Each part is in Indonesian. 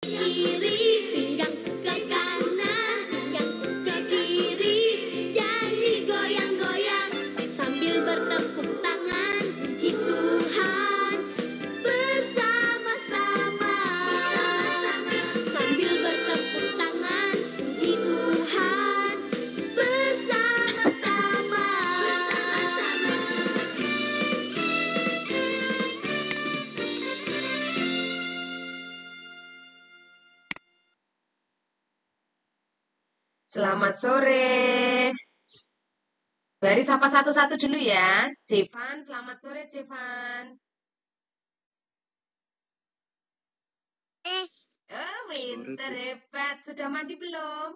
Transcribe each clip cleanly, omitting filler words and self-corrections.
kiri, pinggang ke kanan, pinggang ke kiri, dan digoyang-goyang sambil bertepuk tangan, puji Tuhan bersama-sama. Sambil bertepuk tangan, puji Tuhan bersama-sama. Selamat sore. Bari sapa satu-satu dulu ya. Jevan, selamat sore Jevan. Oh, pinter, hebat. Sudah mandi belum?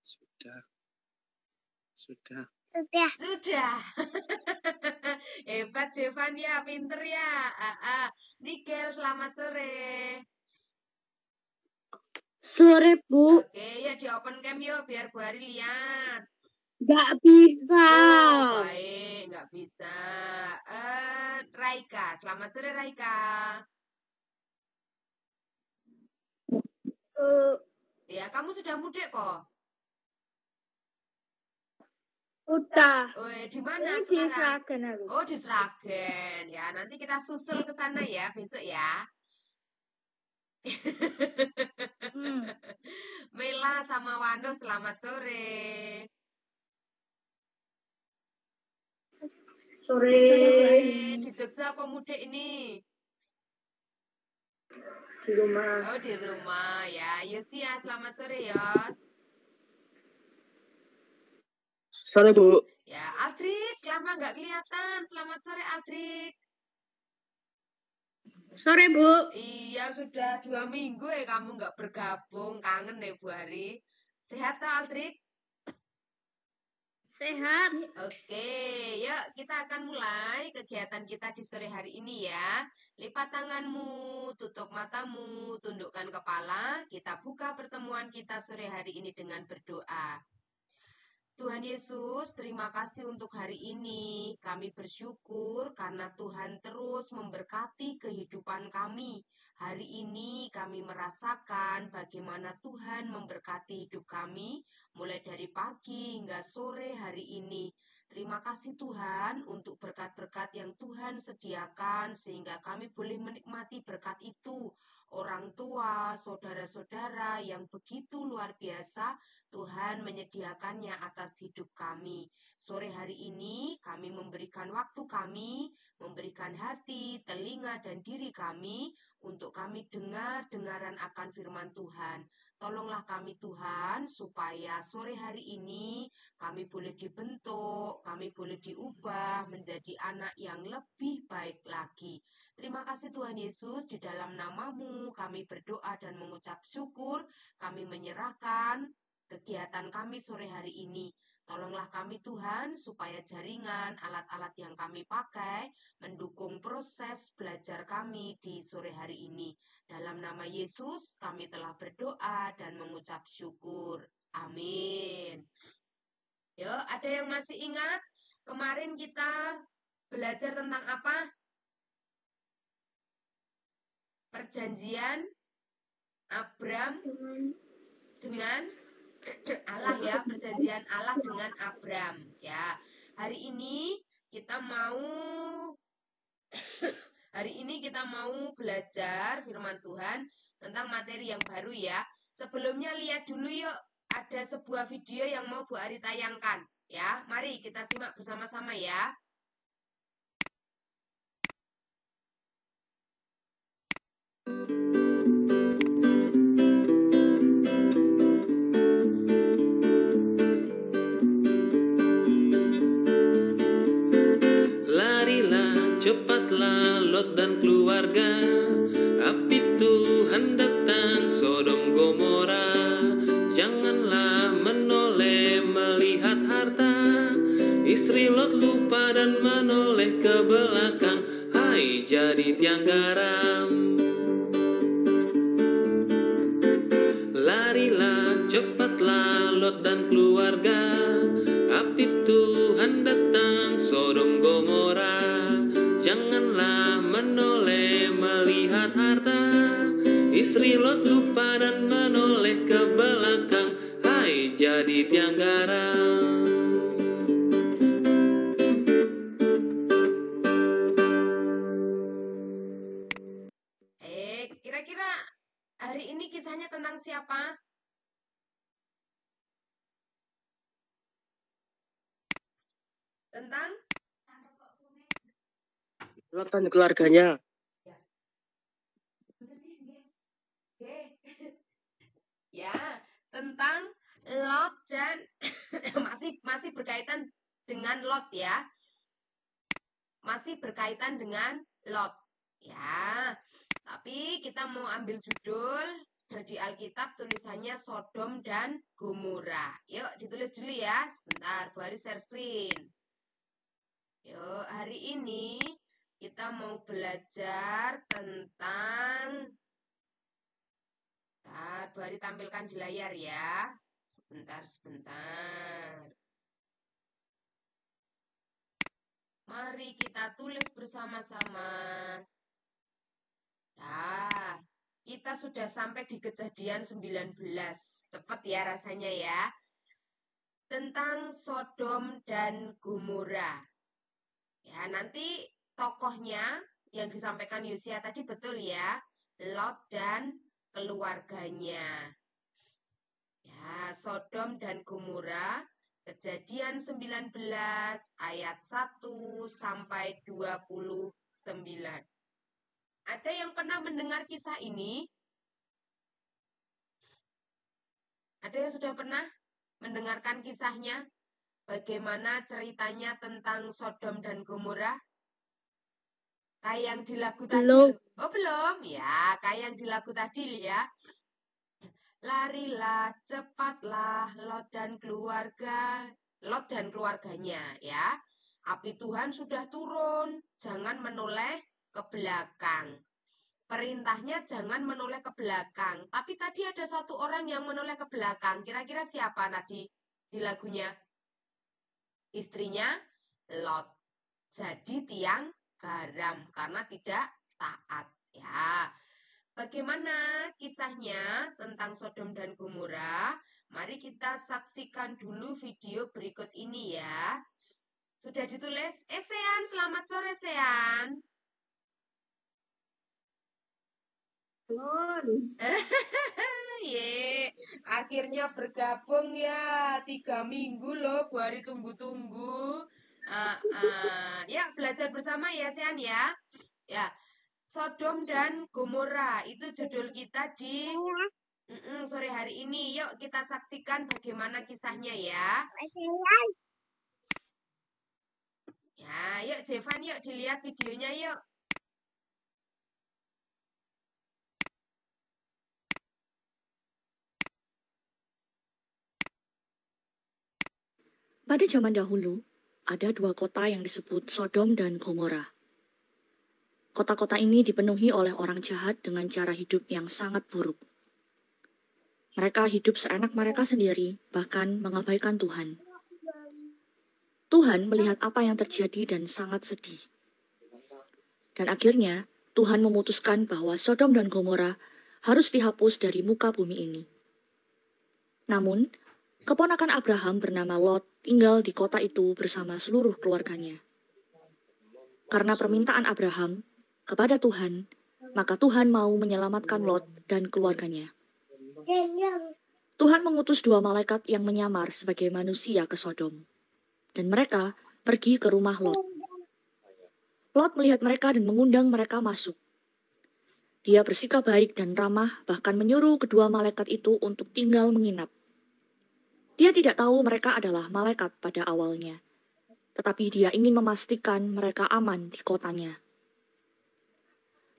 Sudah. Sudah. Hebat Jevan ya, pinter ya. Nigel, selamat sore. Sore, Bu. Oke, ya di open cam yuk biar Bu Hari lihat. Nggak bisa. Oh, baik, nggak bisa. Raika, selamat sore Raika. Ya, kamu sudah mudik kok? Udah. Oh, di mana Ini di sekarang? Sragen aku. Oh, di Sragen. Ya, nanti kita susul ke sana ya besok ya. Mela sama Wano, selamat sore. Sore. Di Jogja apa mudik ini? Di rumah. Oh, di rumah ya. Yosia, selamat sore Yos. Sore, Bu. Ya, Aldrik, lama nggak kelihatan. Selamat sore Aldrik. Sore, Bu. Iya, sudah 2 minggu ya kamu nggak bergabung. Kangen nih Bu Hari. Sehat tak Aldrik? Sehat. Oke, yuk kita akan mulai kegiatan kita di sore hari ini ya. Lipat tanganmu, tutup matamu, tundukkan kepala. Kita buka pertemuan kita sore hari ini dengan berdoa. Tuhan Yesus, terima kasih untuk hari ini. Kami bersyukur karena Tuhan terus memberkati kehidupan kami. Hari ini kami merasakan bagaimana Tuhan memberkati hidup kami, mulai dari pagi hingga sore hari ini. Terima kasih Tuhan untuk berkat-berkat yang Tuhan sediakan sehingga kami boleh menikmati berkat itu. Orang tua, saudara-saudara yang begitu luar biasa, Tuhan menyediakannya atas hidup kami. Sore hari ini kami memberikan waktu kami, memberikan hati, telinga, dan diri kami untuk kami dengar-dengaran akan firman Tuhan. Tolonglah kami Tuhan supaya sore hari ini kami boleh dibentuk, kami boleh diubah menjadi anak yang lebih baik lagi. Terima kasih Tuhan Yesus, di dalam nama-Mu kami berdoa dan mengucap syukur, kami menyerahkan kegiatan kami sore hari ini. Tolonglah kami Tuhan supaya jaringan alat-alat yang kami pakai mendukung proses belajar kami di sore hari ini. Dalam nama Yesus kami telah berdoa dan mengucap syukur. Amin. Yuk, ada yang masih ingat kemarin kita belajar tentang apa? Perjanjian Abram dengan Allah ya, perjanjian Allah dengan Abram ya. Hari ini kita mau belajar firman Tuhan tentang materi yang baru ya. Sebelumnya lihat dulu yuk, ada sebuah video yang mau Bu Ari tayangkan ya. Mari kita simak bersama-sama ya. Cepatlah Lot dan keluarga, api Tuhan datang Sodom Gomora. Janganlah menoleh melihat harta, istri Lot lupa dan menoleh ke belakang. Hai jadi tiang garam. Larilah cepatlah Lot dan keluarga, api Tuhan datang Sodom Gomora. Janganlah menoleh melihat harta, Istri Lot lupa dan menoleh ke belakang. Hai, jadi tiang garam. Kira-kira hari ini kisahnya tentang siapa? Tentang Lot dan keluarganya. ya, tentang Lot dan masih berkaitan dengan Lot ya. Masih berkaitan dengan Lot. Ya. Tapi kita mau ambil judul di Alkitab tulisannya Sodom dan Gomora. Yuk ditulis dulu ya. Sebentar, Bu Ari share screen. Yuk, hari ini kita mau belajar tentang Bu Ari tampilkan di layar ya. Sebentar. Mari kita tulis bersama-sama. Nah, kita sudah sampai di Kejadian 19. Cepat ya rasanya ya. Tentang Sodom dan Gomora. Ya, nanti tokohnya yang disampaikan Yosia tadi betul ya. Lot dan keluarganya. Ya, Sodom dan Gomora, Kejadian 19 ayat 1 sampai 29. Ada yang pernah mendengar kisah ini? Ada yang sudah pernah mendengarkan kisahnya? Bagaimana ceritanya tentang Sodom dan Gomora? Kayak yang di lagu tadi. Belum. Oh, belum? Ya, kayak yang di lagu tadi ya. Larilah, cepatlah, Lot dan keluarganya ya. Api Tuhan sudah turun, jangan menoleh ke belakang. Perintahnya jangan menoleh ke belakang. Tapi tadi ada satu orang yang menoleh ke belakang. Kira-kira siapa tadi di lagunya? Istrinya Lot. Jadi tiang garam karena tidak taat ya. Bagaimana kisahnya tentang Sodom dan Gomora? Mari kita saksikan dulu video berikut ini ya. Sudah ditulis? Sean, selamat sore Sean. Ye, akhirnya bergabung ya. 3 minggu loh, Bu Ari tunggu-tunggu. Ya, belajar bersama ya Sean ya. Ya, Sodom dan Gomora itu judul kita di sore hari ini. Yuk kita saksikan bagaimana kisahnya ya. Ya, yuk Jevan, yuk dilihat videonya yuk. Pada zaman dahulu, ada 2 kota yang disebut Sodom dan Gomora. Kota-kota ini dipenuhi oleh orang jahat dengan cara hidup yang sangat buruk. Mereka hidup seenak mereka sendiri, bahkan mengabaikan Tuhan. Tuhan melihat apa yang terjadi dan sangat sedih. Dan akhirnya, Tuhan memutuskan bahwa Sodom dan Gomora harus dihapus dari muka bumi ini. Namun, keponakan Abraham bernama Lot tinggal di kota itu bersama seluruh keluarganya. Karena permintaan Abraham kepada Tuhan, maka Tuhan mau menyelamatkan Lot dan keluarganya. Tuhan mengutus 2 malaikat yang menyamar sebagai manusia ke Sodom. Dan mereka pergi ke rumah Lot. Lot melihat mereka dan mengundang mereka masuk. Dia bersikap baik dan ramah, bahkan menyuruh kedua malaikat itu untuk tinggal menginap. Dia tidak tahu mereka adalah malaikat pada awalnya, tetapi dia ingin memastikan mereka aman di kotanya.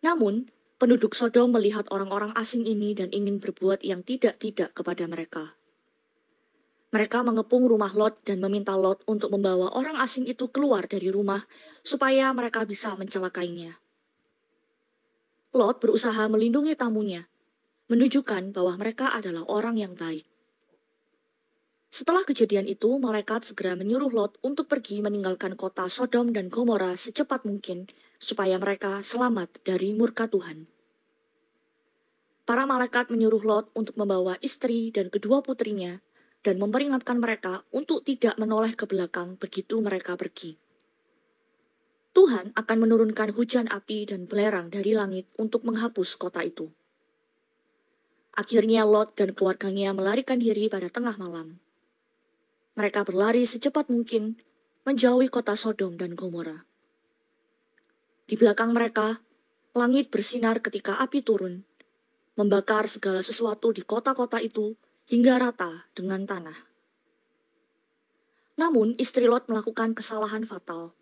Namun, penduduk Sodom melihat orang-orang asing ini dan ingin berbuat yang tidak-tidak kepada mereka. Mereka mengepung rumah Lot dan meminta Lot untuk membawa orang asing itu keluar dari rumah supaya mereka bisa mencelakainya. Lot berusaha melindungi tamunya, menunjukkan bahwa mereka adalah orang yang baik. Setelah kejadian itu, malaikat segera menyuruh Lot untuk pergi meninggalkan kota Sodom dan Gomora secepat mungkin supaya mereka selamat dari murka Tuhan. Para malaikat menyuruh Lot untuk membawa istri dan kedua putrinya dan memperingatkan mereka untuk tidak menoleh ke belakang begitu mereka pergi. Tuhan akan menurunkan hujan api dan belerang dari langit untuk menghapus kota itu. Akhirnya Lot dan keluarganya melarikan diri pada tengah malam. Mereka berlari secepat mungkin menjauhi kota Sodom dan Gomora. Di belakang mereka, langit bersinar ketika api turun, membakar segala sesuatu di kota-kota itu hingga rata dengan tanah. Namun istri Lot melakukan kesalahan fatal.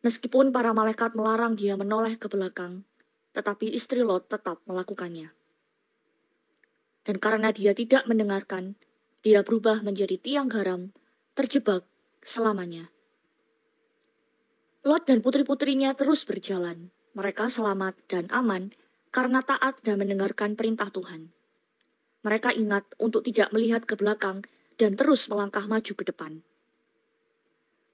Meskipun para malaikat melarang dia menoleh ke belakang, tetapi istri Lot tetap melakukannya. Dan karena dia tidak mendengarkan, dia berubah menjadi tiang garam, terjebak selamanya. Lot dan putri-putrinya terus berjalan. Mereka selamat dan aman karena taat dan mendengarkan perintah Tuhan. Mereka ingat untuk tidak melihat ke belakang dan terus melangkah maju ke depan.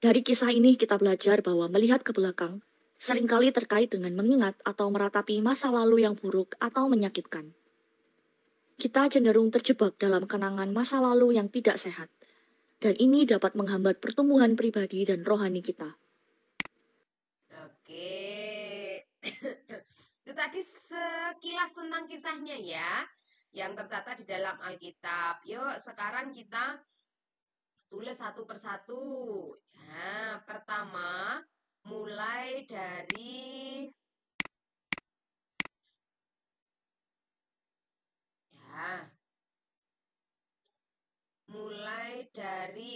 Dari kisah ini kita belajar bahwa melihat ke belakang seringkali terkait dengan mengingat atau meratapi masa lalu yang buruk atau menyakitkan. Kita cenderung terjebak dalam kenangan masa lalu yang tidak sehat, dan ini dapat menghambat pertumbuhan pribadi dan rohani kita. Oke. Itu tadi sekilas tentang kisahnya ya, yang tercatat di dalam Alkitab. Yuk, sekarang kita tulis satu persatu. Nah, pertama, mulai dari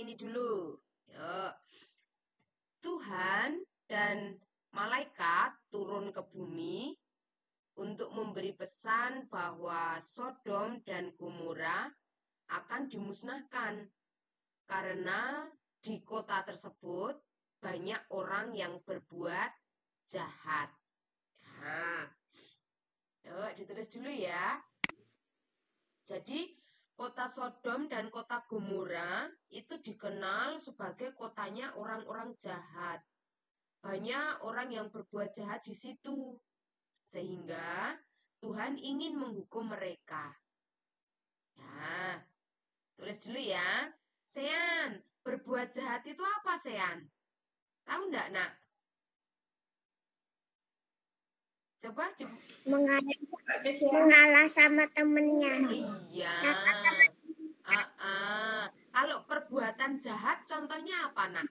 ini dulu. Yuk. Tuhan dan malaikat turun ke bumi untuk memberi pesan bahwa Sodom dan Gomora akan dimusnahkan karena di kota tersebut banyak orang yang berbuat jahat. Nah, yuk ditulis dulu ya. Jadi kota Sodom dan kota Gomora itu dikenal sebagai kotanya orang-orang jahat. Banyak orang yang berbuat jahat di situ. Sehingga Tuhan ingin menghukum mereka. Nah, tulis dulu ya. Sean, berbuat jahat itu apa, Sean? Tahu enggak, Nak? Coba Mengalah sama temennya. Iya. Kalau perbuatan jahat contohnya apa, Nak?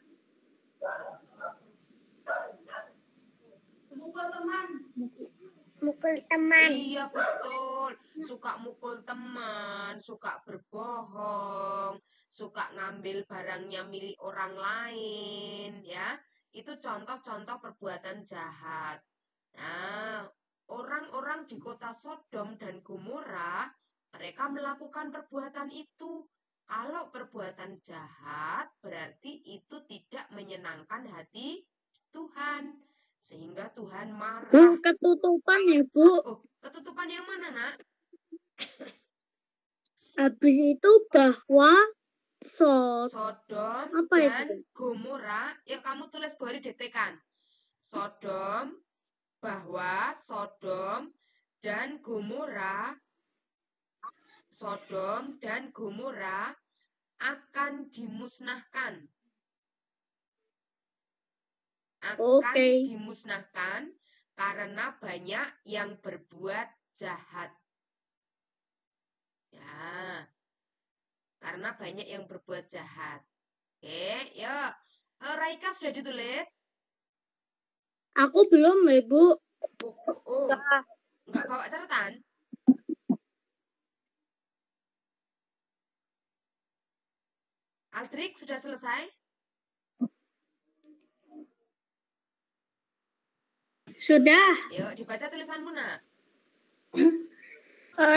Mukul teman. Iya, betul. Suka mukul teman, suka berbohong, suka ngambil barangnya milik orang lain, ya. Itu contoh-contoh perbuatan jahat. Nah, orang-orang di kota Sodom dan Gomora, mereka melakukan perbuatan itu. Kalau perbuatan jahat, berarti itu tidak menyenangkan hati Tuhan. Sehingga Tuhan marah. Bu, ketutupan ya, Bu. Oh, ketutupan yang mana, Nak? Habis itu bahwa Sodom apa dan itu? Gomora. Yuk kamu tulis boleh ditekan. Sodom, bahwa Sodom dan Gomora akan dimusnahkan. Dimusnahkan karena banyak yang berbuat jahat. Ya, karena banyak yang berbuat jahat. Oke, yuk. Raika sudah ditulis? Aku belum, Ibu. Oh, enggak bawa catatan? Aldrik sudah selesai? Sudah. Yuk, dibaca tulisanmu, Nak.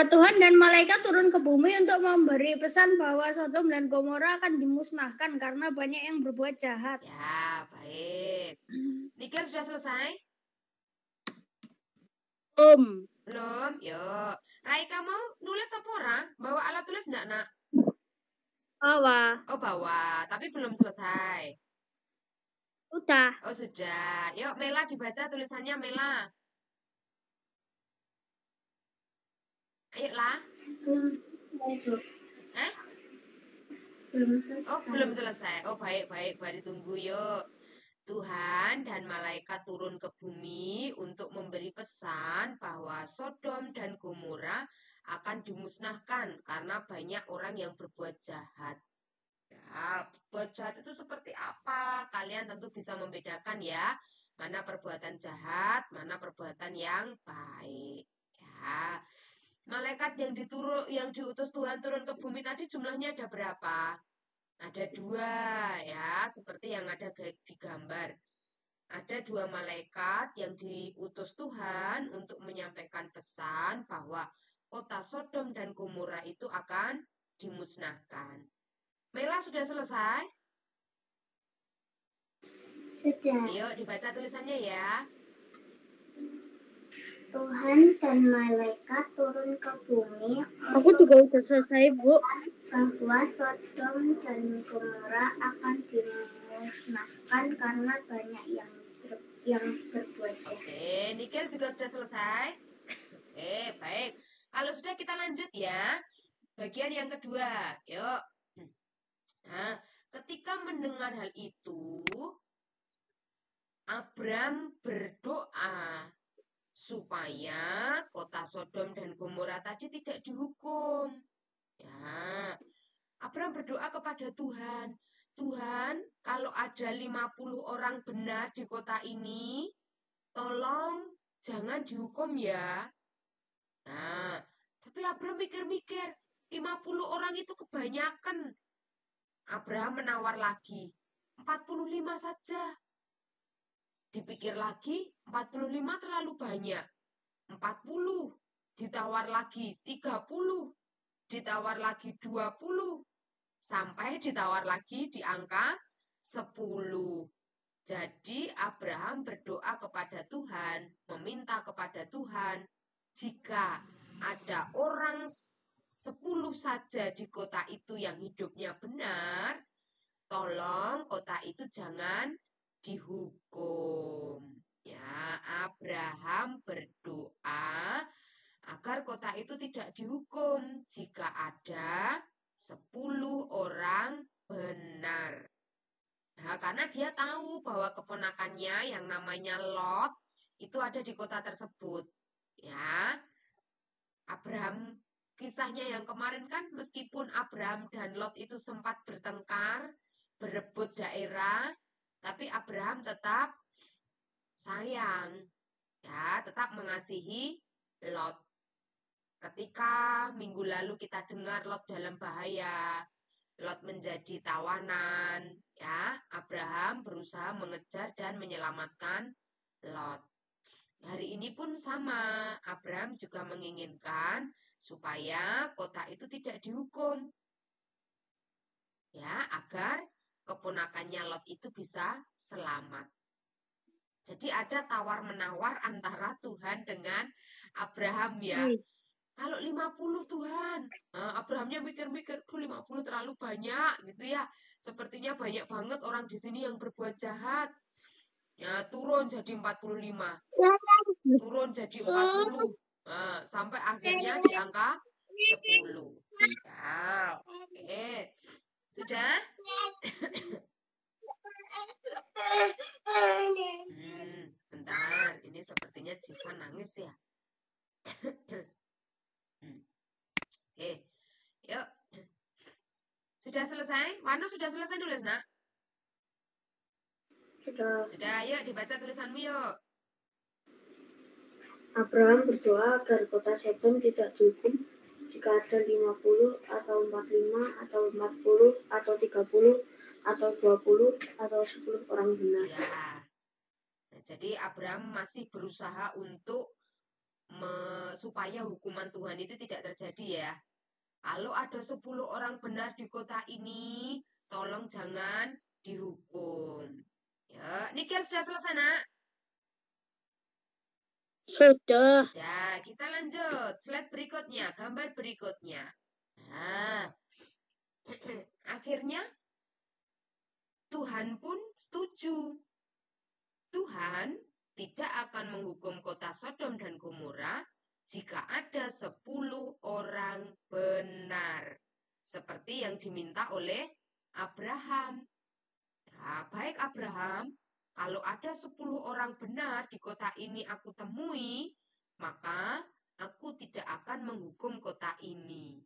Tuhan dan malaikat turun ke bumi untuk memberi pesan bahwa Sodom dan Gomora akan dimusnahkan karena banyak yang berbuat jahat. Ya, baik. Nikel sudah selesai? Belum? Yuk. Raika mau nulis apa ora? Bawa alat tulis enggak, Nak? Bawa. Oh, bawa. Tapi belum selesai. Udah. Oh, sudah. Yuk, Mela dibaca tulisannya, Mela. Ayolah. Eh? Oh, belum selesai. Oh, baik. Mari tunggu yuk. Tuhan dan malaikat turun ke bumi untuk memberi pesan bahwa Sodom dan Gomora akan dimusnahkan karena banyak orang yang berbuat jahat. Ya, berbuat jahat itu seperti apa? Kalian tentu bisa membedakan ya, mana perbuatan jahat, mana perbuatan yang baik. Ya, malaikat yang diutus Tuhan turun ke bumi tadi jumlahnya ada berapa? Ada 2 ya, seperti yang ada di gambar. Ada 2 malaikat yang diutus Tuhan untuk menyampaikan pesan bahwa kota Sodom dan Gomora itu akan dimusnahkan. Mela sudah selesai? Sudah. Yuk dibaca tulisannya ya. Tuhan dan malaikat turun ke bumi Aku juga udah selesai, Bu. bahwa Sodom dan Gomora akan dimusnahkan karena banyak yang berbuat jahat. Oke, Nikel juga sudah selesai. Oke, baik. Kalau sudah kita lanjut ya. Bagian yang kedua. Yuk. Nah, ketika mendengar hal itu, Abram berdoa supaya kota Sodom dan Gomora tadi tidak dihukum. Ya, Abram berdoa kepada Tuhan. Tuhan, kalau ada 50 orang benar di kota ini, tolong jangan dihukum ya. Nah, tapi Abram mikir-mikir, 50 orang itu kebanyakan. Abraham menawar lagi, 45 saja. Dipikir lagi, 45 terlalu banyak. 40, ditawar lagi 30, ditawar lagi 20, sampai ditawar lagi di angka 10. Jadi Abraham berdoa kepada Tuhan, meminta kepada Tuhan, jika ada orang 10 saja di kota itu yang hidupnya benar, tolong kota itu jangan dihukum. Ya, Abraham berdoa agar kota itu tidak dihukum jika ada 10 orang benar. Nah, karena dia tahu bahwa keponakannya yang namanya Lot itu ada di kota tersebut. Ya, Abraham, kisahnya yang kemarin kan meskipun Abraham dan Lot itu sempat bertengkar, berebut daerah, tapi Abraham tetap sayang, ya, tetap mengasihi Lot. Ketika minggu lalu kita dengar Lot dalam bahaya, Lot menjadi tawanan, ya, Abraham berusaha mengejar dan menyelamatkan Lot. Hari ini pun sama, Abraham juga menginginkan supaya kota itu tidak dihukum. Ya, agar keponakannya Lot itu bisa selamat. Jadi ada tawar-menawar antara Tuhan dengan Abraham ya. Kalau 50 Tuhan, Abrahamnya mikir-mikir, 50 terlalu banyak gitu ya. Sepertinya banyak banget orang di sini yang berbuat jahat. Ya, turun jadi 45. Turun jadi 40. Sampai akhirnya di angka 10. Ya, oke. Sudah? Sebentar. Ini sepertinya Jivan nangis ya. Oke. Yuk. Sudah selesai? Wano sudah selesai nulis, Nak? Sudah, yuk dibaca tulisanmu yuk. Abraham berdoa agar kota Sodom tidak dihukum jika ada 50 atau 45 atau 40 atau 30 atau 20 atau 10 orang benar. Ya. Nah, jadi Abraham masih berusaha untuk supaya hukuman Tuhan itu tidak terjadi ya. Kalau ada 10 orang benar di kota ini, tolong jangan dihukum. Ya, Nikel sudah selesai, Nak? Sudah. Ya, kita lanjut. Slide berikutnya, gambar berikutnya. Nah, akhirnya Tuhan pun setuju. Tuhan tidak akan menghukum kota Sodom dan Gomora jika ada 10 orang benar. Seperti yang diminta oleh Abraham. Nah, baik Abraham, kalau ada 10 orang benar di kota ini aku temui, maka aku tidak akan menghukum kota ini.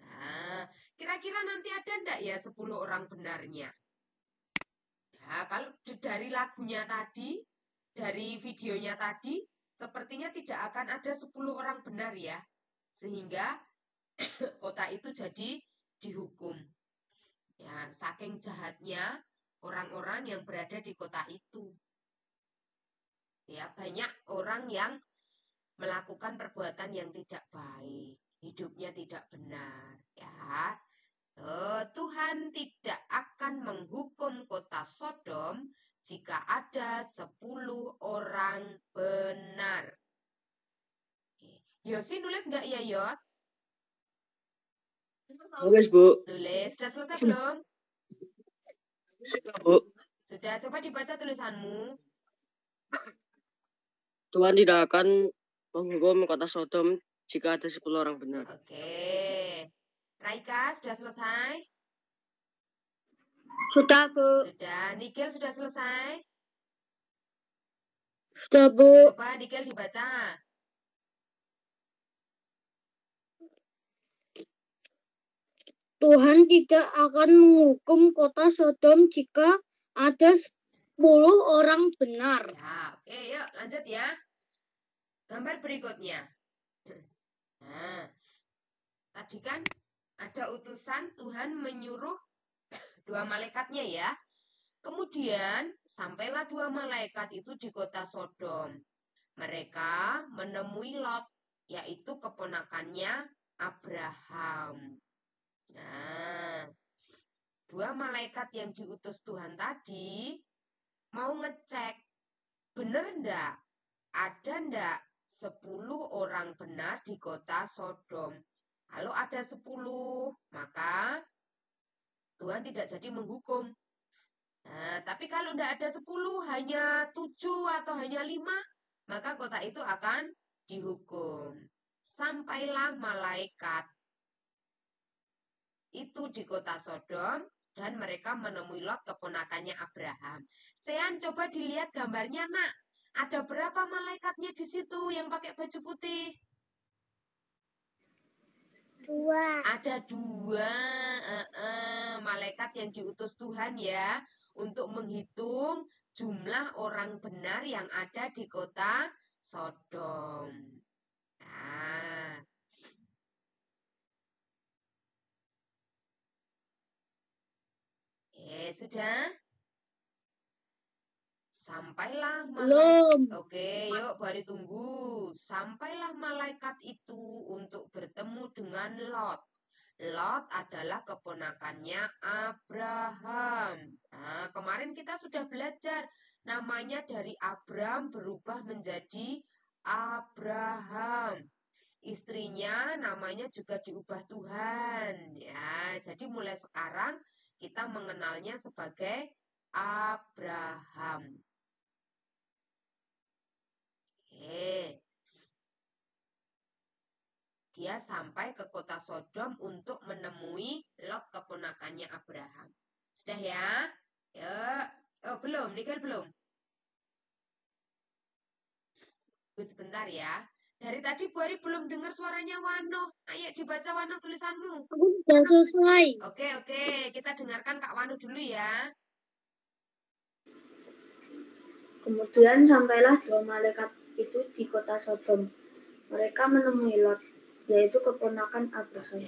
Nah, kira-kira nanti ada enggak ya 10 orang benarnya? Nah, kalau dari lagunya tadi, dari videonya tadi, sepertinya tidak akan ada 10 orang benar ya. Sehingga kota itu jadi dihukum. Ya, saking jahatnya orang-orang yang berada di kota itu. Ya, banyak orang yang melakukan perbuatan yang tidak baik, hidupnya tidak benar, ya. Tuhan tidak akan menghukum kota Sodom jika ada 10 orang benar. Yosi nulis nggak ya, Yos? Nulis, Bu. Nulis. Sudah selesai belum? Sudah, Bu. Sudah, coba dibaca tulisanmu. Tuhan tidak akan menghukum kota Sodom jika ada 10 orang benar. Oke. Raika, sudah selesai? Sudah, Bu. Sudah. Nikel sudah selesai? Sudah, Bu. Coba Nikel dibaca. Tuhan tidak akan menghukum kota Sodom jika ada 10 orang benar. Ya, oke, yuk lanjut ya. Gambar berikutnya. Nah, tadi kan ada utusan Tuhan menyuruh 2 malaikatnya ya. Kemudian sampailah 2 malaikat itu di kota Sodom. Mereka menemui Lot, yaitu keponakannya Abraham. Nah, 2 malaikat yang diutus Tuhan tadi mau ngecek, bener ndak? Ada ndak 10 orang benar di kota Sodom? Kalau ada 10, maka Tuhan tidak jadi menghukum. Nah, tapi kalau ndak ada 10, hanya 7 atau hanya 5, maka kota itu akan dihukum. Sampailah malaikat itu di kota Sodom dan mereka menemui Lot keponakannya Abraham. Sean, coba dilihat gambarnya, Nak. Ada berapa malaikatnya di situ yang pakai baju putih? 2. Ada 2 malaikat yang diutus Tuhan ya untuk menghitung jumlah orang benar yang ada di kota Sodom. Nah, sudah? Sampailah malaikat. Oke, yuk bari tunggu. Sampailah malaikat itu untuk bertemu dengan Lot. Lot adalah keponakannya Abraham. Nah, kemarin kita sudah belajar namanya dari Abram berubah menjadi Abraham. Istrinya namanya juga diubah Tuhan. Ya, jadi mulai sekarang kita mengenalnya sebagai Abraham. Dia sampai ke kota Sodom untuk menemui Lot keponakannya Abraham. Sudah ya? Ya. Oh, belum, Nikel belum. Sebentar ya. Dari tadi Bu Ari belum dengar suaranya Wano. Ayo dibaca Wano tulisanmu. Aku sudah selesai. Oke. Kita dengarkan Kak Wano dulu ya. Kemudian sampailah 2 malaikat itu di kota Sodom. Mereka menemui Lot, yaitu keponakan Abraham.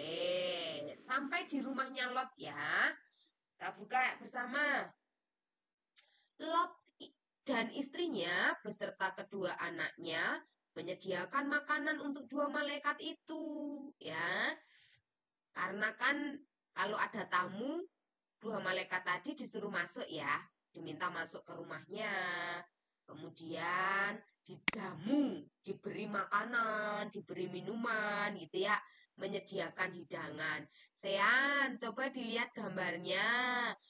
Sampai di rumahnya Lot ya. Kita buka bersama. Lot dan istrinya beserta kedua anaknya menyediakan makanan untuk 2 malaikat itu, ya. Karena kan kalau ada tamu, 2 malaikat tadi disuruh masuk ya, diminta masuk ke rumahnya. Kemudian dijamu, diberi makanan, diberi minuman gitu ya, menyediakan hidangan. Sean, coba dilihat gambarnya.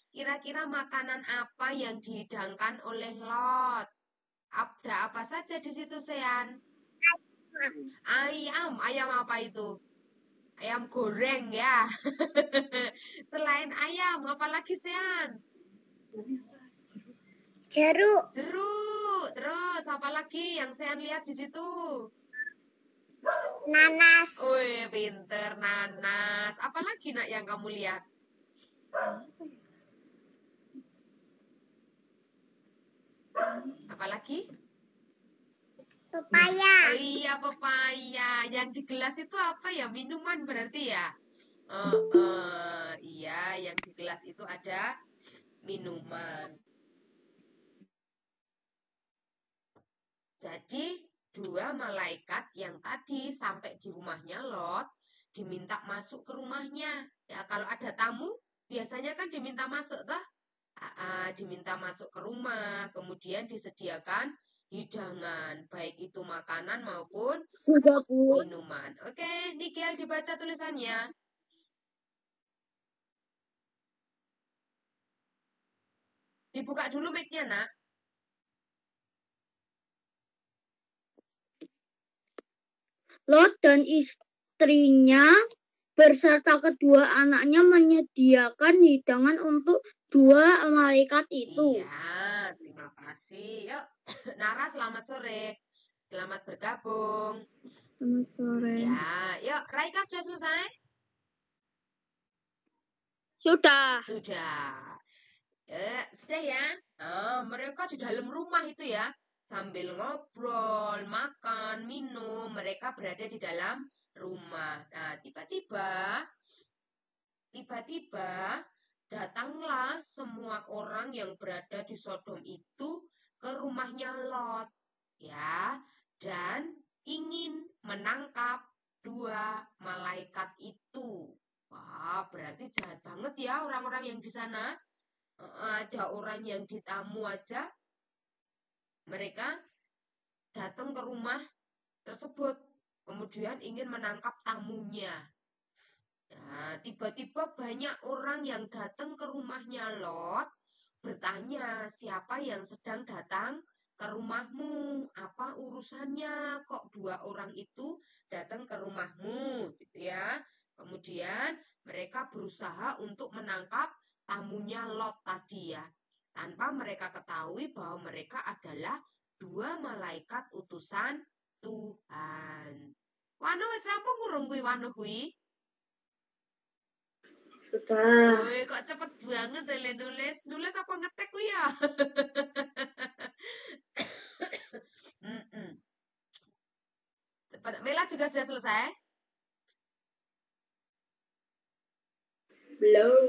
Kira-kira makanan apa yang dihidangkan oleh Lot? Ada apa saja di situ, Sean? Ayam apa itu? Ayam goreng ya. Selain ayam, apa lagi Sean? Jeruk. Jeruk. Terus apa lagi yang Sean lihat di situ? Nanas. Wih, pinter nanas. Apa lagi nak yang kamu lihat? Apa lagi? Pepaya. Iya, pepaya. Yang di gelas itu apa ya? Minuman berarti ya? Iya, yang di gelas itu ada minuman. Jadi, dua malaikat yang tadi sampai di rumahnya Lot, diminta masuk ke rumahnya. Ya, kalau ada tamu, biasanya kan diminta masuk, toh? Diminta masuk ke rumah, kemudian disediakan hidangan, baik itu makanan maupun Sudah, Bu. minuman. Oke, Nigel dibaca tulisannya. Dibuka dulu mic-nya, nak. Lot dan istrinya berserta kedua anaknya menyediakan hidangan untuk dua malaikat itu. Iya, terima kasih. Yuk, Nara selamat sore. Selamat bergabung. Selamat sore. Ya, yuk Raika sudah selesai? Sudah. Sudah. Sudah ya. Mereka di dalam rumah itu ya, sambil ngobrol, makan, minum, mereka berada di dalam rumah. Nah, tiba-tiba datanglah semua orang yang berada di Sodom itu ke rumahnya Lot, ya, dan ingin menangkap dua malaikat itu. Wah, berarti jahat banget ya orang-orang yang di sana. Ada orang yang ditamu aja, mereka datang ke rumah tersebut, kemudian ingin menangkap tamunya. Nah, tiba-tiba banyak orang yang datang ke rumahnya Lot, bertanya, siapa yang sedang datang ke rumahmu? Apa urusannya? Kok dua orang itu datang ke rumahmu? Gitu ya. Kemudian mereka berusaha untuk menangkap tamunya Lot tadi ya. Tanpa mereka ketahui bahwa mereka adalah dua malaikat utusan Tuhan. Wano wis rampung urung kuwi wano kuwi? Sudah. Woi, kok cepet banget ya nulis. Nulis apa ngetek kuwi ya? Cepat. Mela juga sudah selesai? Belum.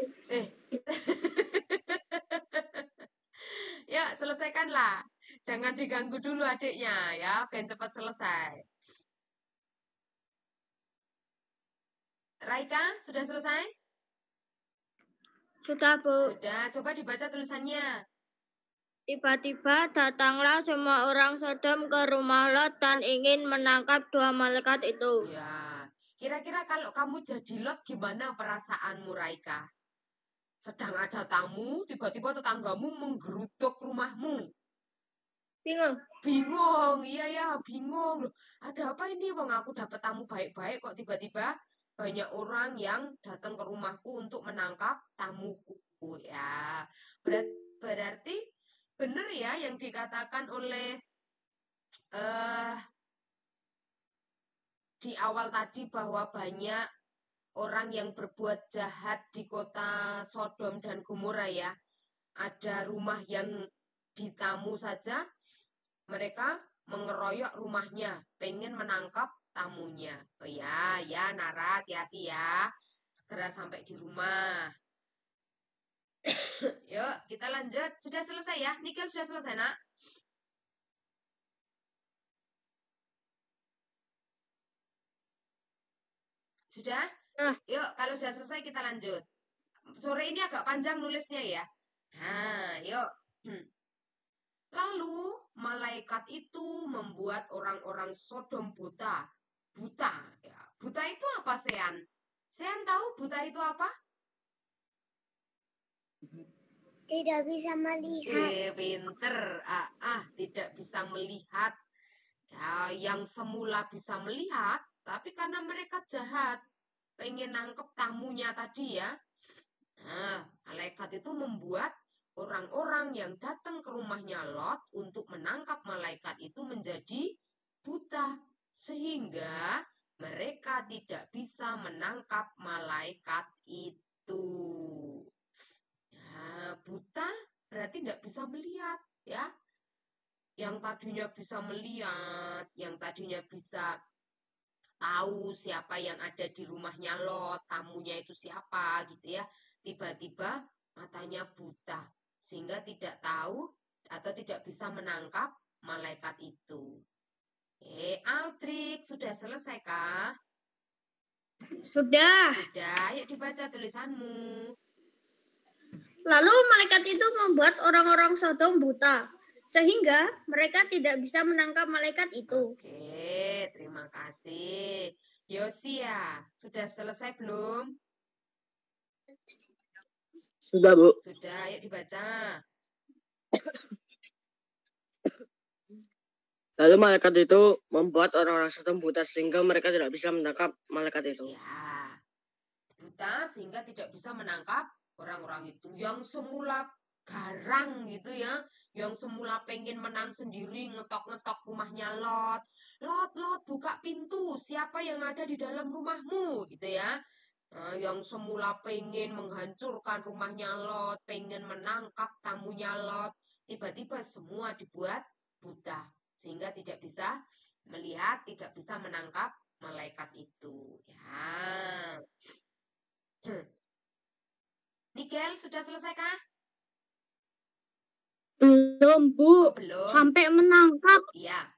Ya, selesaikanlah. Jangan diganggu dulu adiknya ya, biar cepat selesai. Raika, sudah selesai? Sudah, Bu. Sudah, coba dibaca tulisannya. Tiba-tiba datanglah semua orang Sodom ke rumah Lot dan ingin menangkap dua malaikat itu. Ya, kira-kira kalau kamu jadi Lot gimana perasaanmu, Raika? Sedang ada tamu, tiba-tiba tetanggamu menggeruduk rumahmu. Bingung, iya ya, bingung. Ada apa ini? Wong aku dapat tamu baik-baik kok tiba-tiba banyak orang yang datang ke rumahku untuk menangkap tamuku ya. Berarti benar ya yang dikatakan oleh di awal tadi bahwa banyak orang yang berbuat jahat di kota Sodom dan Gomora ya. Ada rumah yang ditamu saja, mereka mengeroyok rumahnya, pengen menangkap tamunya. Oh ya, ya Nara, hati-hati ya. Segera sampai di rumah. Yuk, kita lanjut. Sudah selesai ya? Nikel sudah selesai, nak? Sudah? Yuk, kalau sudah selesai kita lanjut. Sore ini agak panjang nulisnya ya. Nah, yuk. Lalu malaikat itu membuat orang-orang Sodom buta. Buta, ya. Buta itu apa, Sean? Sean tahu buta itu apa? Tidak bisa melihat. Pinter. Tidak bisa melihat. Ya, yang semula bisa melihat, tapi karena mereka jahat, pengen nangkep tamunya tadi ya. Nah, malaikat itu membuat orang-orang yang datang ke rumahnya Lot untuk menangkap malaikat itu menjadi buta. Sehingga mereka tidak bisa menangkap malaikat itu. Nah, buta berarti tidak bisa melihat ya. Yang tadinya bisa melihat, yang tadinya bisa tahu siapa yang ada di rumahnya Lot, tamunya itu siapa gitu ya. Tiba-tiba matanya buta sehingga tidak tahu atau tidak bisa menangkap malaikat itu. Altrik, sudah selesai kah? Sudah. Sudah, yuk dibaca tulisanmu. Lalu malaikat itu membuat orang-orang Sodom buta, sehingga mereka tidak bisa menangkap malaikat itu. Oke, terima kasih. Yosia, sudah selesai belum? Sudah, Bu. Sudah, yuk dibaca. Lalu malaikat itu membuat orang-orang Sodom buta sehingga mereka tidak bisa menangkap malaikat itu. Ya, buta sehingga tidak bisa menangkap orang-orang itu yang semula garang gitu ya, yang semula pengen menang sendiri, ngetok-ngetok rumahnya Lot. Lot, Lot, buka pintu, siapa yang ada di dalam rumahmu gitu ya. Nah, yang semula pengen menghancurkan rumahnya Lot, pengen menangkap tamunya Lot, tiba-tiba semua dibuat buta sehingga tidak bisa melihat, tidak bisa menangkap malaikat itu. Ya. Nikel, sudah selesai kah? Belum, Bu. Oh, belum. Sampai menangkap. Iya.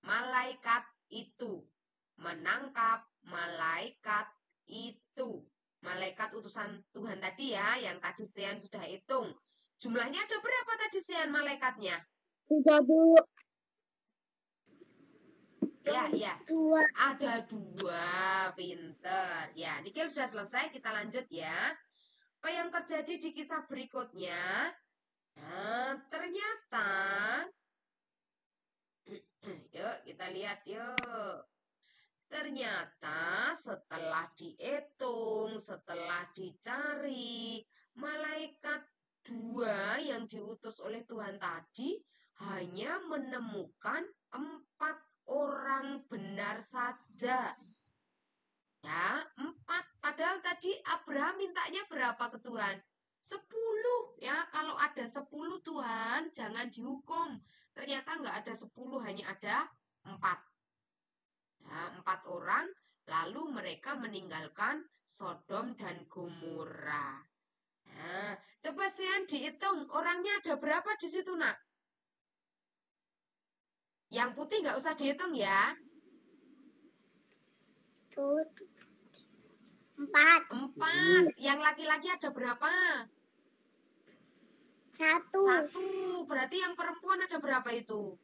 Malaikat itu menangkap malaikat itu. Malaikat utusan Tuhan tadi ya, yang tadi Sean sudah hitung. Jumlahnya ada berapa tadi Sean malaikatnya? Sudah, Bu. Ya, ya. Dua. Ada 2, pinter. Ya, Nikel sudah selesai, kita lanjut ya. Apa yang terjadi di kisah berikutnya? Nah, ternyata, yuk kita lihat yuk. Ternyata setelah dihitung, setelah dicari, malaikat 2 yang diutus oleh Tuhan tadi hanya menemukan 4 orang benar saja. Ya, 4. Padahal tadi Abraham mintanya berapa ke Tuhan? 10. Ya, kalau ada 10 Tuhan, jangan dihukum. Ternyata nggak ada 10, hanya ada 4. Nah, 4 orang, lalu mereka meninggalkan Sodom dan Gomora. Nah, coba Sean dihitung, orangnya ada berapa di situ, Nak? Yang putih nggak usah dihitung ya. 4. Yang laki-laki ada berapa? 1. Berarti yang perempuan ada berapa itu?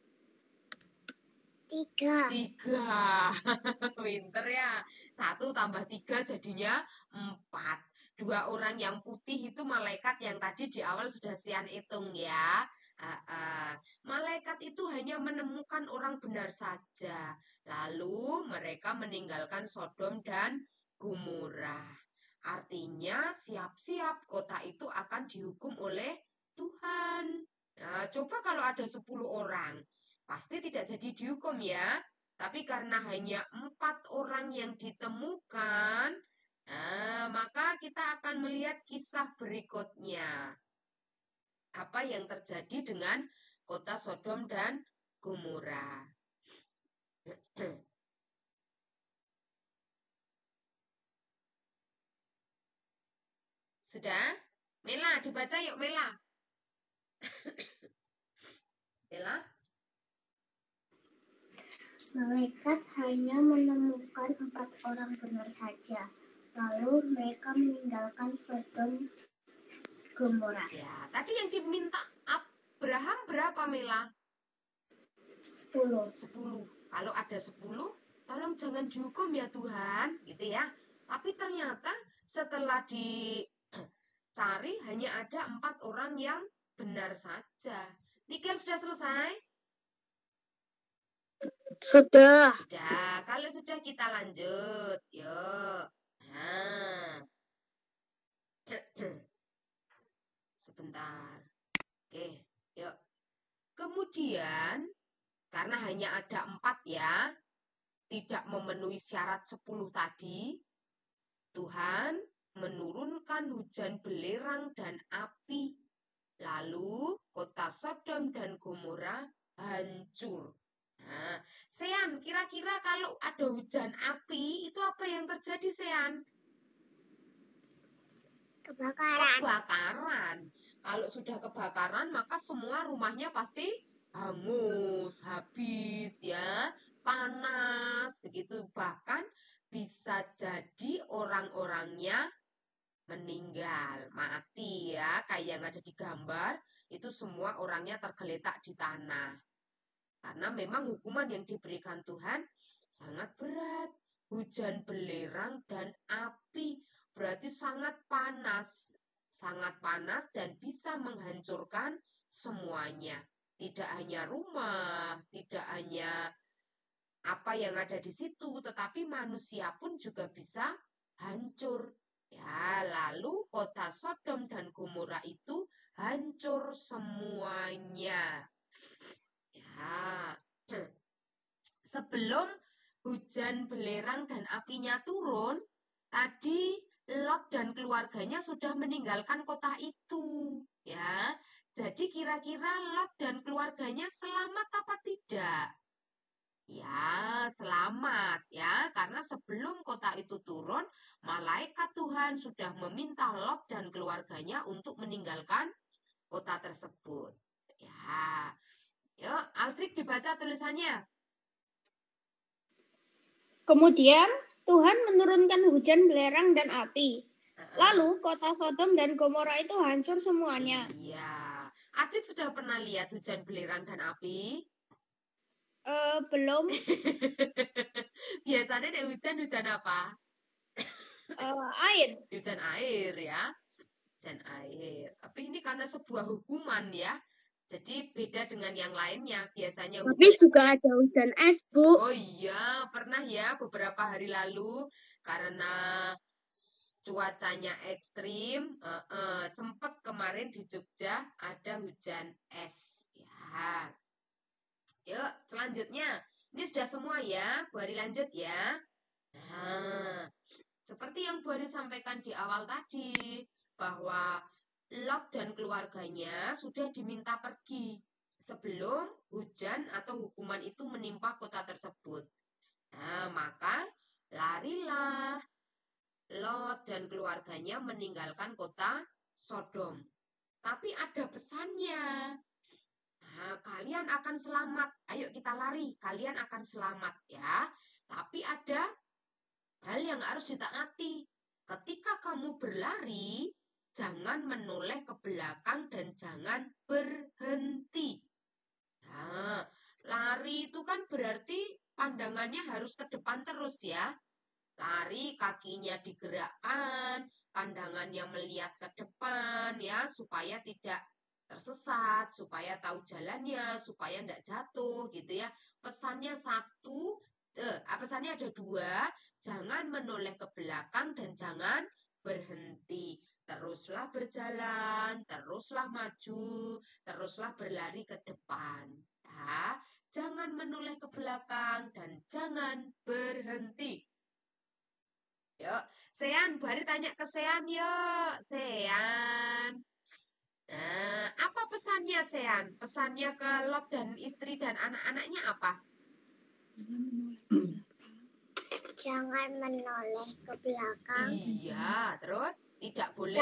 3. 3. Pinter ya. 1 tambah 3 jadinya 4. 2 orang yang putih itu malaikat yang tadi di awal sudah Sian hitung ya. Malaikat itu hanya menemukan orang benar saja. Lalu mereka meninggalkan Sodom dan Gomora. Artinya siap-siap kota itu akan dihukum oleh Tuhan. Nah, coba kalau ada 10 orang. Pasti tidak jadi dihukum ya. Tapi karena hanya 4 orang yang ditemukan, nah, maka kita akan melihat kisah berikutnya. Apa yang terjadi dengan kota Sodom dan Gomora. Sudah? Mela, dibaca yuk Mela. Mela? Malaikat hanya menemukan 4 orang benar saja. Lalu mereka meninggalkan Sodom Gomora. Ya, tadi yang diminta Abraham berapa Mela? 10. 10. Kalau ada 10, tolong jangan dihukum ya Tuhan, gitu ya. Tapi ternyata setelah dicari hanya ada 4 orang yang benar saja. Nikel sudah selesai? Sudah. Sudah. Kalau sudah kita lanjut. Yuk. Nah. Sebentar. Oke, yuk. Kemudian, karena hanya ada 4 ya, tidak memenuhi syarat 10 tadi, Tuhan menurunkan hujan belerang dan api. Lalu kota Sodom dan Gomora hancur. Nah, Sean, kira-kira kalau ada hujan api, itu apa yang terjadi, Sean? Kebakaran. Kalau sudah kebakaran, maka semua rumahnya pasti hangus, habis ya, panas, begitu. Bahkan bisa jadi orang-orangnya meninggal, mati ya, kayak yang ada di gambar, itu semua orangnya tergeletak di tanah. Karena memang hukuman yang diberikan Tuhan sangat berat. Hujan belerang dan api berarti sangat panas dan bisa menghancurkan semuanya. Tidak hanya rumah, tidak hanya apa yang ada di situ, tetapi manusia pun juga bisa hancur. Ya, lalu kota Sodom dan Gomora itu hancur semuanya. Ya, sebelum hujan belerang dan apinya turun, tadi Lot dan keluarganya sudah meninggalkan kota itu. Ya, jadi kira-kira Lot dan keluarganya selamat apa tidak? Ya, selamat ya, karena sebelum kota itu turun, malaikat Tuhan sudah meminta Lot dan keluarganya untuk meninggalkan kota tersebut. Ya, yuk, Altrik dibaca tulisannya. Kemudian Tuhan menurunkan hujan belerang dan api. Lalu kota Sodom dan Gomora itu hancur semuanya. Iya. Altrik sudah pernah lihat hujan belerang dan api? Belum. Biasanya nek hujan apa? Air. Hujan air ya. Hujan air. Tapi ini karena sebuah hukuman ya. Jadi beda dengan yang lainnya. Biasanya Tapi juga ada hujan es, Bu. Oh iya, pernah ya beberapa hari lalu karena cuacanya ekstrim, sempat kemarin di Jogja ada hujan es. Ya. Yuk, selanjutnya. Ini sudah semua ya. Bu Ari lanjut ya. Nah, seperti yang Bu Ari sampaikan di awal tadi, bahwa Lot dan keluarganya sudah diminta pergi sebelum hujan atau hukuman itu menimpa kota tersebut. Nah, maka larilah Lot dan keluarganya meninggalkan kota Sodom. Tapi ada pesannya. Nah, kalian akan selamat. Ayo kita lari, kalian akan selamat ya. Tapi ada hal yang harus ditaati. Ketika kamu berlari, jangan menoleh ke belakang dan jangan berhenti. Nah, lari itu kan berarti pandangannya harus ke depan terus ya. Lari, kakinya digerakkan, pandangannya melihat ke depan ya, supaya tidak tersesat, supaya tahu jalannya, supaya tidak jatuh gitu ya. Pesannya pesannya ada 2, jangan menoleh ke belakang dan jangan berhenti. Teruslah berjalan, teruslah maju, teruslah berlari ke depan. Ya, jangan menoleh ke belakang dan jangan berhenti. Yuk, Sean, Bu Ari tanya ke Sean yuk. Sean. Nah, apa pesannya Sean? Pesannya ke Lot dan istri dan anak-anaknya apa? Jangan menoleh ke belakang. Iya, terus tidak boleh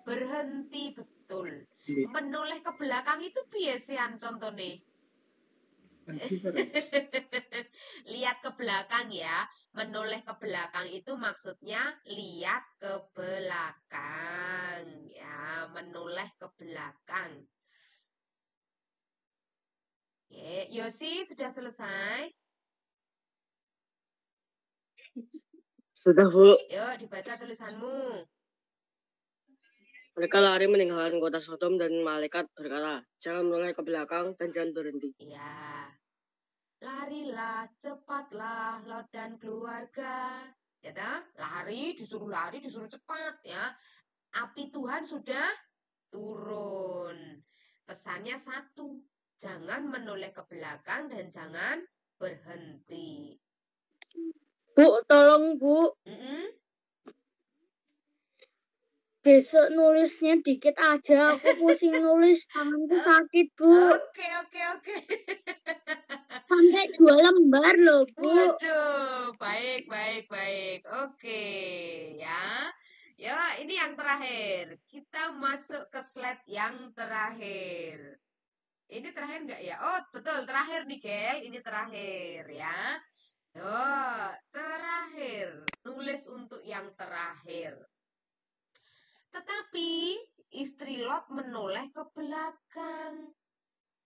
berhenti, betul. Menoleh ke belakang itu biasaan contohnya. Lihat ke belakang ya. Menoleh ke belakang itu maksudnya lihat ke belakang ya, menoleh ke belakang. Oke, Yosi sudah selesai? Sudah, Bu. Yuk dibaca tulisanmu. Mereka lari meninggalkan kota Sodom dan malaikat berkata, jangan menoleh ke belakang dan jangan berhenti. Ya. larilah, cepatlah, Lot dan keluarga. Ya toh? Lari, disuruh cepat ya. Api Tuhan sudah turun. Pesannya satu, jangan menoleh ke belakang dan jangan berhenti. Bu, tolong Bu, Mm-mm. besok nulisnya dikit aja. Aku pusing nulis, tanganku sakit Bu. Oke. Sampai 2 lembar loh Bu. Waduh, baik. Oke, ya. Ya, ini yang terakhir. Kita masuk ke slide yang terakhir. Ini terakhir nggak ya? Oh, betul, terakhir nih, Kel. Ini terakhir, ya. Oh, terakhir. Nulis untuk yang terakhir. Tetapi, istri Lot menoleh ke belakang.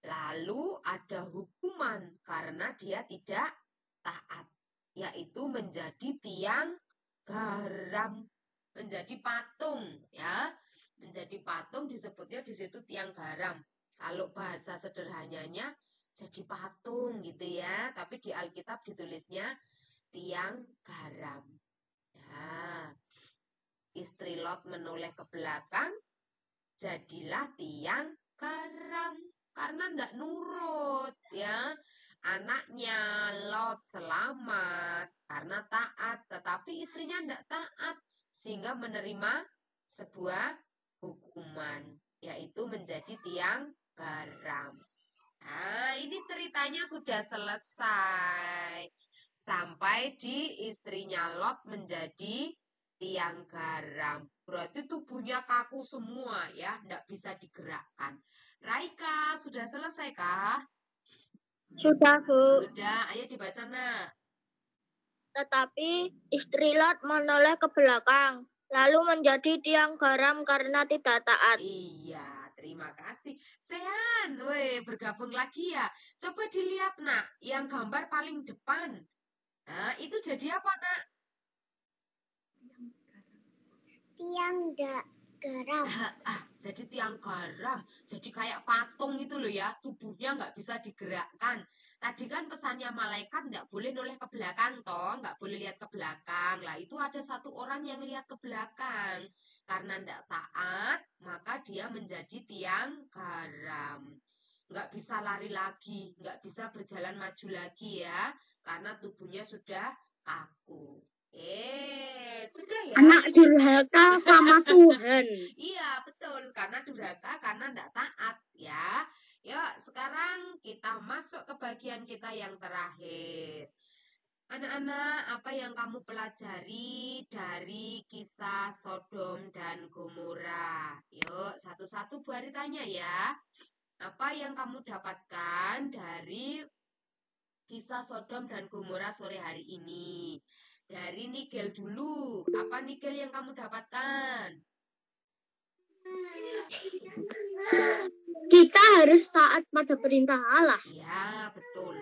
Lalu ada hukuman karena dia tidak taat, yaitu menjadi tiang garam, menjadi patung ya. Menjadi patung disebutnya di situ tiang garam. Kalau bahasa sederhananya jadi patung gitu ya, tapi di Alkitab ditulisnya tiang garam. Ya, istri Lot menoleh ke belakang, jadilah tiang garam karena ndak nurut ya. Anaknya Lot selamat karena taat, tetapi istrinya ndak taat sehingga menerima sebuah hukuman, yaitu menjadi tiang garam. Nah, ini ceritanya sudah selesai. Sampai di istrinya Lot menjadi tiang garam. Berarti tubuhnya kaku semua ya, ndak bisa digerakkan. Raika, sudah selesai kah? Sudah Bu. Sudah, ayo dibaca nak. Tetapi istri Lot menoleh ke belakang, lalu menjadi tiang garam karena tidak taat. Iya, terima kasih. Sean, weh, bergabung lagi ya. Coba dilihat nak, yang gambar paling depan. Nah, itu jadi apa nak? Tiang garam. Jadi tiang garam, jadi kayak patung itu loh ya, tubuhnya nggak bisa digerakkan. Tadi kan pesannya malaikat nggak boleh noleh ke belakang toh, nggak boleh lihat ke belakang. Lah itu ada satu orang yang lihat ke belakang. Karena nggak taat, maka dia menjadi tiang garam. Nggak bisa lari lagi, nggak bisa berjalan maju lagi ya, karena tubuhnya sudah kaku. Sudah ya. Anak durhaka sama Tuhan. Iya, betul. Karena durhaka, karena tidak taat ya. Yuk, sekarang kita masuk ke bagian kita yang terakhir. Anak-anak, apa yang kamu pelajari dari kisah Sodom dan Gomora? Yuk, satu-satu Bu Ari tanya ya. Apa yang kamu dapatkan dari kisah Sodom dan Gomora sore hari ini? Dari Nigel dulu. Apa Nigel yang kamu dapatkan? Kita harus taat pada perintah Allah. Ya, betul.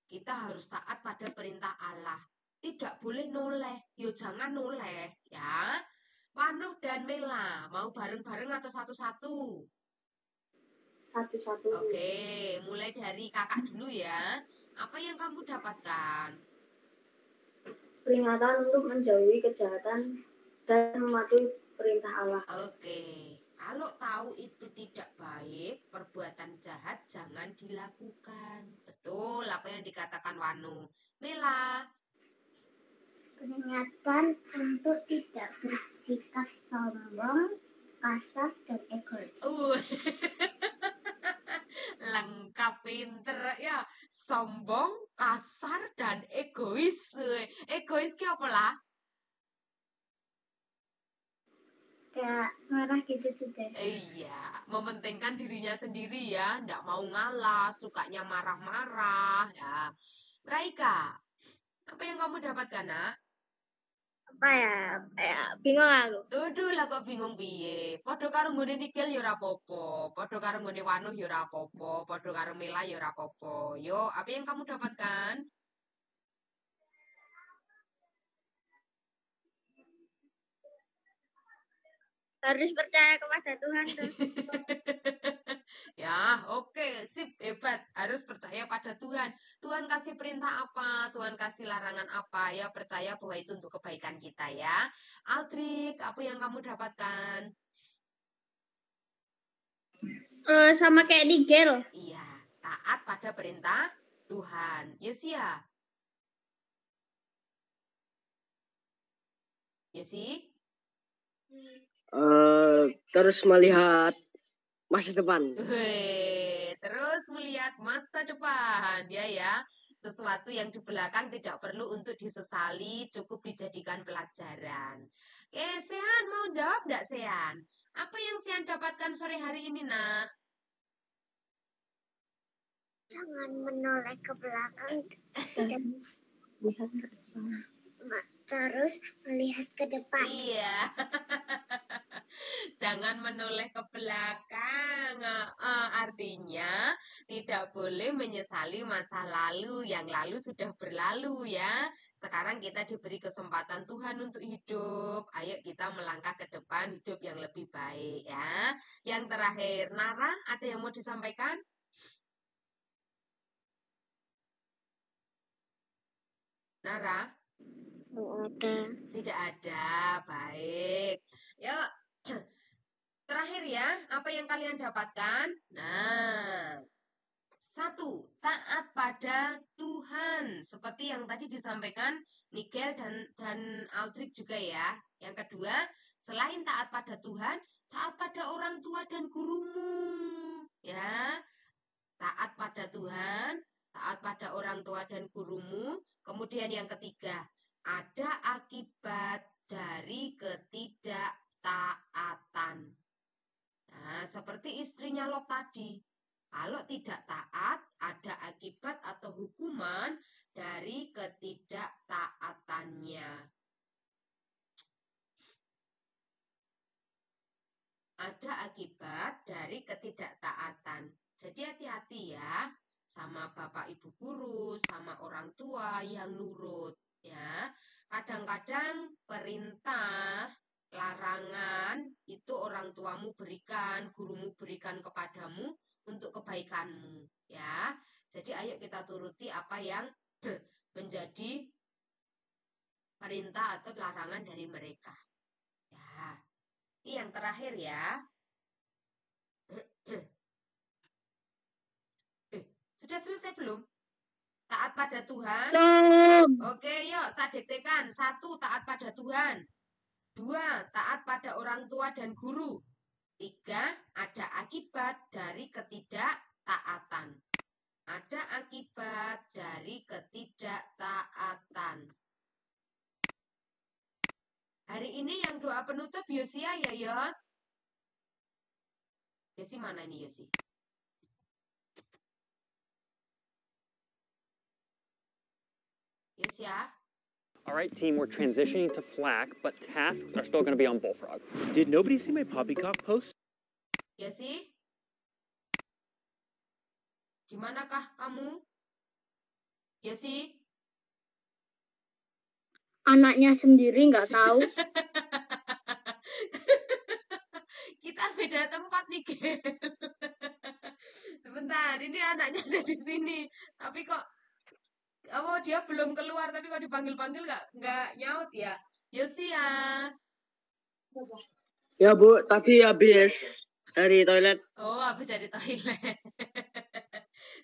Kita harus taat pada perintah Allah. Tidak boleh noleh. Yo jangan noleh, ya. Wanuh dan Mela, mau bareng-bareng atau satu-satu? Satu-satu. Oke, mulai dari kakak dulu ya. Apa yang kamu dapatkan? Peringatan untuk menjauhi kejahatan dan mematuhi perintah Allah. Oke, kalau tahu itu tidak baik, perbuatan jahat jangan dilakukan. Betul apa yang dikatakan Wanu. Mela. Peringatan untuk tidak bersikap sombong, kasar, dan egois. Lengkap pinter ya. Sombong, kasar, dan egois. Egois ki apa lah? Kayak marah gitu juga. Iya, mementingkan dirinya sendiri ya, ndak mau ngalah, sukanya marah-marah ya. Raika, apa yang kamu dapatkan nak? Apa ya, bingung aku. Duh lah kok bingung piye. Padha karo nggone Nikel ya ora apa-apa, padha karo nggone Wanuh ya ora apa-apa, padha karo Mela ya ora apa-apa. Yo, apa yang kamu dapatkan? Harus percaya kepada Tuhan tuh. Ya, oke, sip, hebat. Harus percaya pada Tuhan. Tuhan kasih perintah apa, Tuhan kasih larangan apa, ya percaya bahwa itu untuk kebaikan kita ya. Aldrik, apa yang kamu dapatkan? Sama kayak Nigel. Iya, taat pada perintah Tuhan. Yosia. Yosi? Terus melihat masa depan. Terus melihat masa depan, ya. Sesuatu yang di belakang tidak perlu untuk disesali, cukup dijadikan pelajaran. Oke, Sean mau jawab enggak, Sean? Apa yang Sean dapatkan sore hari ini, Nak? Jangan menoleh ke belakang dan Lihat ke depan. terus melihat ke depan. Iya. Jangan menoleh ke belakang. Artinya tidak boleh menyesali masa lalu. Yang lalu sudah berlalu ya. Sekarang kita diberi kesempatan Tuhan untuk hidup. Ayo kita melangkah ke depan hidup yang lebih baik ya. Yang terakhir, Nara, ada yang mau disampaikan? Nara? Tidak ada. Baik. Yuk. Terakhir ya, apa yang kalian dapatkan? Nah, 1. Taat pada Tuhan. Seperti yang tadi disampaikan Nigel dan Aldrich juga ya. Yang kedua, selain taat pada Tuhan, taat pada orang tua dan gurumu. Ya, taat pada Tuhan, taat pada orang tua dan gurumu. Kemudian yang ketiga, ada akibat dari ketidaktaatan. Nah, seperti istrinya Lot tadi. Kalau tidak taat, ada akibat atau hukuman dari ketidaktaatannya. Ada akibat dari ketidaktaatan. Jadi hati-hati ya sama bapak ibu guru, sama orang tua yang nurut ya. Kadang-kadang perintah, larangan itu orang tuamu berikan, gurumu berikan kepadamu untuk kebaikanmu ya. Jadi ayo kita turuti apa yang menjadi perintah atau larangan dari mereka. Ya. Ini yang terakhir ya. Sudah selesai belum? Taat pada Tuhan. Belum. Oke, yuk tak diktekan. 1. Taat pada Tuhan. 2. Taat pada orang tua dan guru. 3. Ada akibat dari ketidaktaatan. Ada akibat dari ketidaktaatan. Hari ini yang doa penutup Yosia ya, Yos? Yosi mana ini, Yosi? Yosia? All right, team, we're transitioning to FLAC, but tasks are still going to be on Bullfrog. Did nobody see my poppycock post? Yosi? Di manakah kamu? Yosi? Anaknya sendiri nggak tahu. Kita beda tempat nih, Gel. Sebentar, ini anaknya ada di sini. Tapi kok dia belum keluar, tapi kok dipanggil-panggil nggak nyaut ya. Yosi ya. Ya Bu, tadi habis dari toilet. Oh, habis dari toilet.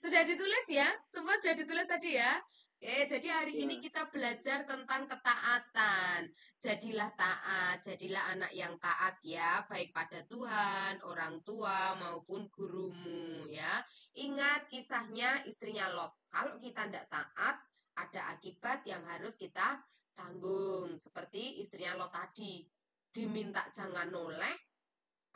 Sudah ditulis ya? Semua sudah ditulis tadi ya? Oke, jadi hari ini kita belajar tentang ketaatan. Jadilah taat, jadilah anak yang taat ya, baik pada Tuhan, orang tua maupun gurumu ya. Ingat kisahnya istrinya Lot. Kalau kita tidak taat, ada akibat yang harus kita tanggung. Seperti istrinya Lot tadi, diminta jangan noleh.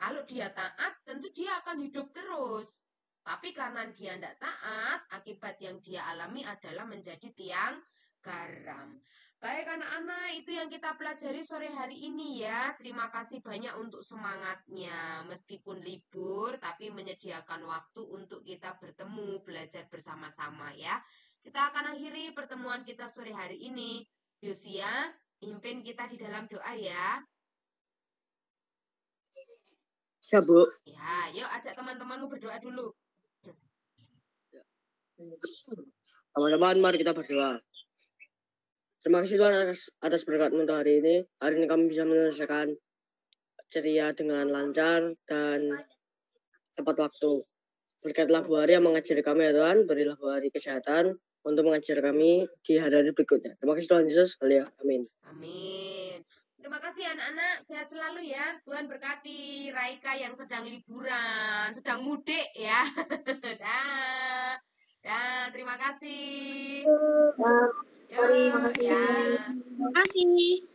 Kalau dia taat, tentu dia akan hidup terus. Tapi karena dia tidak taat, akibat yang dia alami adalah menjadi tiang garam. Baik anak-anak, itu yang kita pelajari sore hari ini ya. Terima kasih banyak untuk semangatnya. Meskipun libur, tapi menyediakan waktu untuk kita bertemu, belajar bersama-sama ya. Kita akan akhiri pertemuan kita sore hari ini. Yosia, pimpin kita di dalam doa ya. Siap, Bu. Ya, yuk ajak teman-temanmu berdoa dulu. Teman-teman, mari kita berdoa. Terima kasih Tuhan atas berkat-Mu untuk hari ini. Hari ini kami bisa menyelesaikan ceria dengan lancar dan tepat waktu. Berkatlah Bu Hari yang mengajari kami ya Tuhan. Berilah Bu Hari kesehatan untuk mengajar kami di hari-hari berikutnya. Terima kasih Tuhan Yesus. Haleluya. Amin. Amin. Terima kasih anak-anak, sehat selalu ya. Tuhan berkati Raika yang sedang liburan, sedang mudik ya. Dah, terima kasih. Mari, Yuk, makasih. ya. Terima kasih.